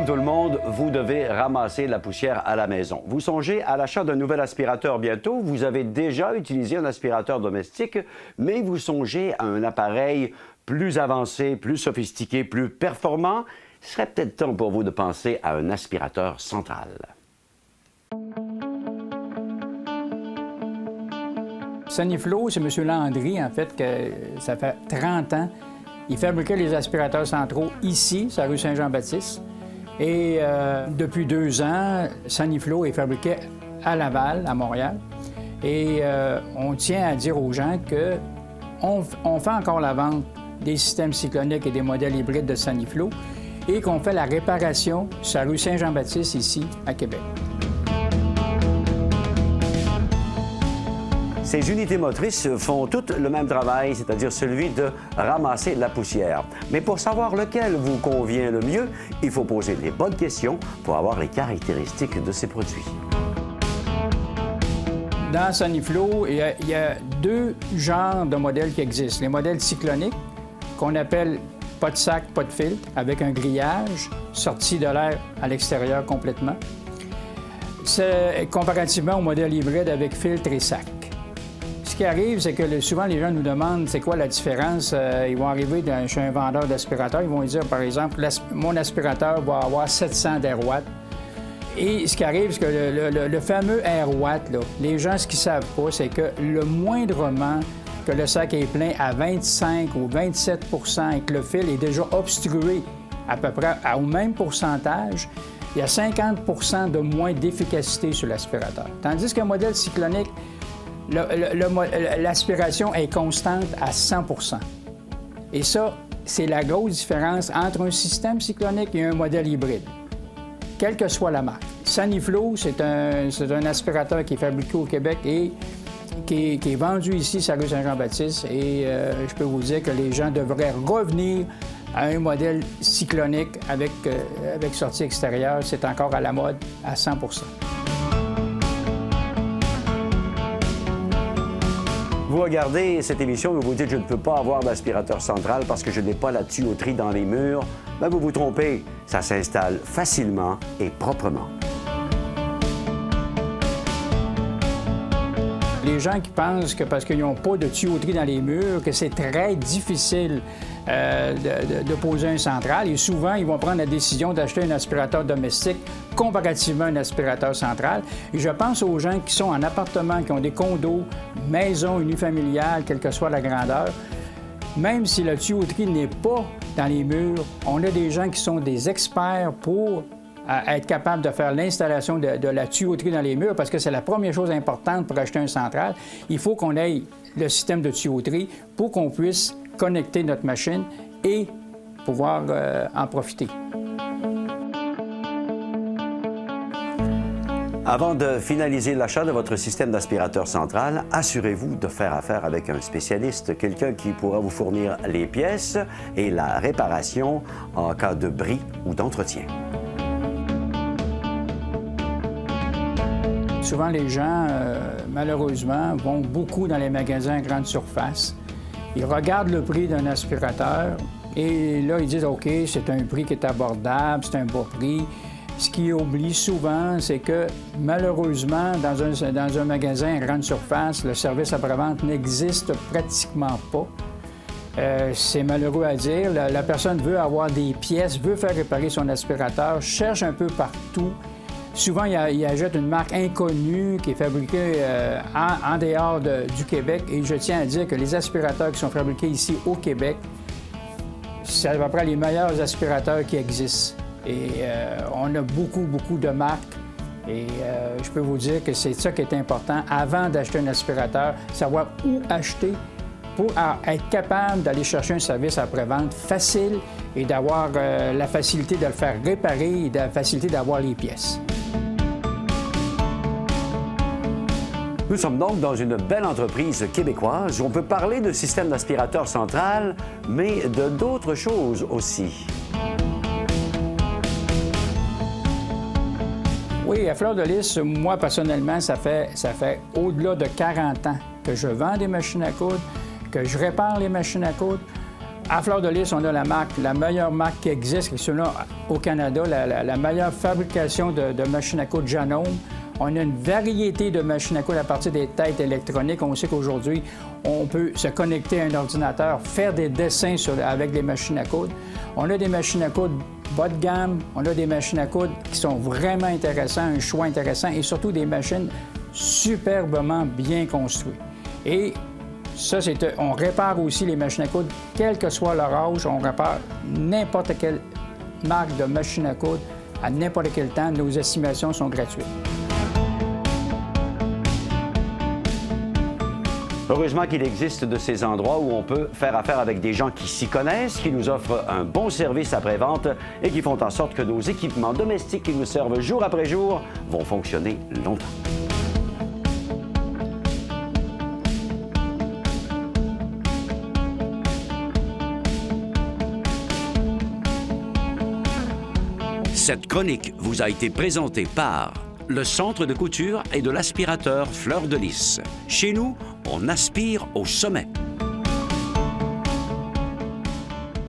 Comme tout le monde, vous devez ramasser la poussière à la maison. Vous songez à l'achat d'un nouvel aspirateur bientôt. Vous avez déjà utilisé un aspirateur domestique, mais vous songez à un appareil plus avancé, plus sophistiqué, plus performant. Il serait peut-être temps pour vous de penser à un aspirateur central. Saniflo, c'est M. Landry, en fait, que ça fait 30 ans. Il fabriquait les aspirateurs centraux ici, sur la rue Saint-Jean-Baptiste. Et depuis 2 ans, Saniflo est fabriqué à Laval, à Montréal. Et on tient à dire aux gens qu'on fait encore la vente des systèmes cycloniques et des modèles hybrides de Saniflo et qu'on fait la réparation sur la rue Saint-Jean-Baptiste, ici, à Québec. Ces unités motrices font toutes le même travail, c'est-à-dire celui de ramasser la poussière. Mais pour savoir lequel vous convient le mieux, il faut poser les bonnes questions pour avoir les caractéristiques de ces produits. Dans Saniflo, il y a 2 genres de modèles qui existent. Les modèles cycloniques, qu'on appelle pas de sac, pas de filtre, avec un grillage, sortie de l'air à l'extérieur complètement. C'est comparativement au modèle hybride avec filtre et sac. Ce qui arrive, c'est que souvent, les gens nous demandent c'est quoi la différence. Ils vont arriver chez un vendeur d'aspirateur, ils vont dire, par exemple, mon aspirateur va avoir 700 d'AirWatt. Et ce qui arrive, c'est que le fameux AirWatt, là, les gens, ce qu'ils ne savent pas, c'est que le moindrement que le sac est plein à 25 ou 27 et que le fil est déjà obstrué à peu près au même pourcentage, il y a 50 de moins d'efficacité sur l'aspirateur. Tandis qu'un modèle cyclonique, l'aspiration est constante à 100 Et ça, c'est la grosse différence entre un système cyclonique et un modèle hybride, quelle que soit la marque. Saniflo, c'est un aspirateur qui est fabriqué au Québec et qui est vendu ici, sur la rue Saint-Jean-Baptiste. Et je peux vous dire que les gens devraient revenir à un modèle cyclonique avec sortie extérieure. C'est encore à la mode à 100 Vous regardez cette émission, vous vous dites « je ne peux pas avoir d'aspirateur central parce que je n'ai pas la tuyauterie dans les murs ». Bien, vous vous trompez, ça s'installe facilement et proprement. Les gens qui pensent que parce qu'ils n'ont pas de tuyauterie dans les murs, que c'est très difficile de poser un central. Et souvent, ils vont prendre la décision d'acheter un aspirateur domestique comparativement à un aspirateur central. Et je pense aux gens qui sont en appartement, qui ont des condos, maisons unifamiliales, quelle que soit la grandeur. Même si la tuyauterie n'est pas dans les murs, on a des gens qui sont des experts pour être capable de faire l'installation de la tuyauterie dans les murs, parce que c'est la première chose importante pour acheter un central. Il faut qu'on ait le système de tuyauterie pour qu'on puisse connecter notre machine et pouvoir en profiter. Avant de finaliser l'achat de votre système d'aspirateur central, assurez-vous de faire affaire avec un spécialiste, quelqu'un qui pourra vous fournir les pièces et la réparation en cas de bris ou d'entretien. Souvent, les gens, malheureusement, vont beaucoup dans les magasins à grande surface. Ils regardent le prix d'un aspirateur et là, ils disent « OK, c'est un prix qui est abordable, c'est un bas prix ». Ce qu'ils oublient souvent, c'est que malheureusement, dans un magasin à grande surface, le service après-vente n'existe pratiquement pas. C'est malheureux à dire. La personne veut avoir des pièces, veut faire réparer son aspirateur, cherche un peu partout. Souvent, il achète une marque inconnue qui est fabriquée en dehors du Québec. Et je tiens à dire que les aspirateurs qui sont fabriqués ici au Québec, c'est à peu près les meilleurs aspirateurs qui existent. Et on a beaucoup de marques. Et je peux vous dire que c'est ça qui est important avant d'acheter un aspirateur, savoir où acheter pour être capable d'aller chercher un service après-vente facile et d'avoir la facilité de le faire réparer et la facilité d'avoir les pièces. Nous sommes donc dans une belle entreprise québécoise où on peut parler de système d'aspirateur central, mais de d'autres choses aussi. Oui, à Fleur de Lys, moi, personnellement, ça fait au-delà de 40 ans que je vends des machines à coudre, que je répare les machines à coudre. À Fleur de Lys, on a la meilleure marque qui existe, qui est celle-là au Canada, la meilleure fabrication de machines à coudre Janome. On a une variété de machines à coudre à partir des têtes électroniques. On sait qu'aujourd'hui, on peut se connecter à un ordinateur, faire des dessins avec des machines à coudre. On a des machines à coudre bas de gamme, on a des machines à coudre qui sont vraiment intéressantes, un choix intéressant et surtout des machines superbement bien construites. Et ça, on répare aussi les machines à coudre, quel que soit leur âge, on répare n'importe quelle marque de machine à coudre à n'importe quel temps. Nos estimations sont gratuites. Heureusement qu'il existe de ces endroits où on peut faire affaire avec des gens qui s'y connaissent, qui nous offrent un bon service après-vente et qui font en sorte que nos équipements domestiques qui nous servent jour après jour vont fonctionner longtemps. Cette chronique vous a été présentée par le Centre de couture et de l'aspirateur Fleur de Lys. Chez nous, on aspire au sommet.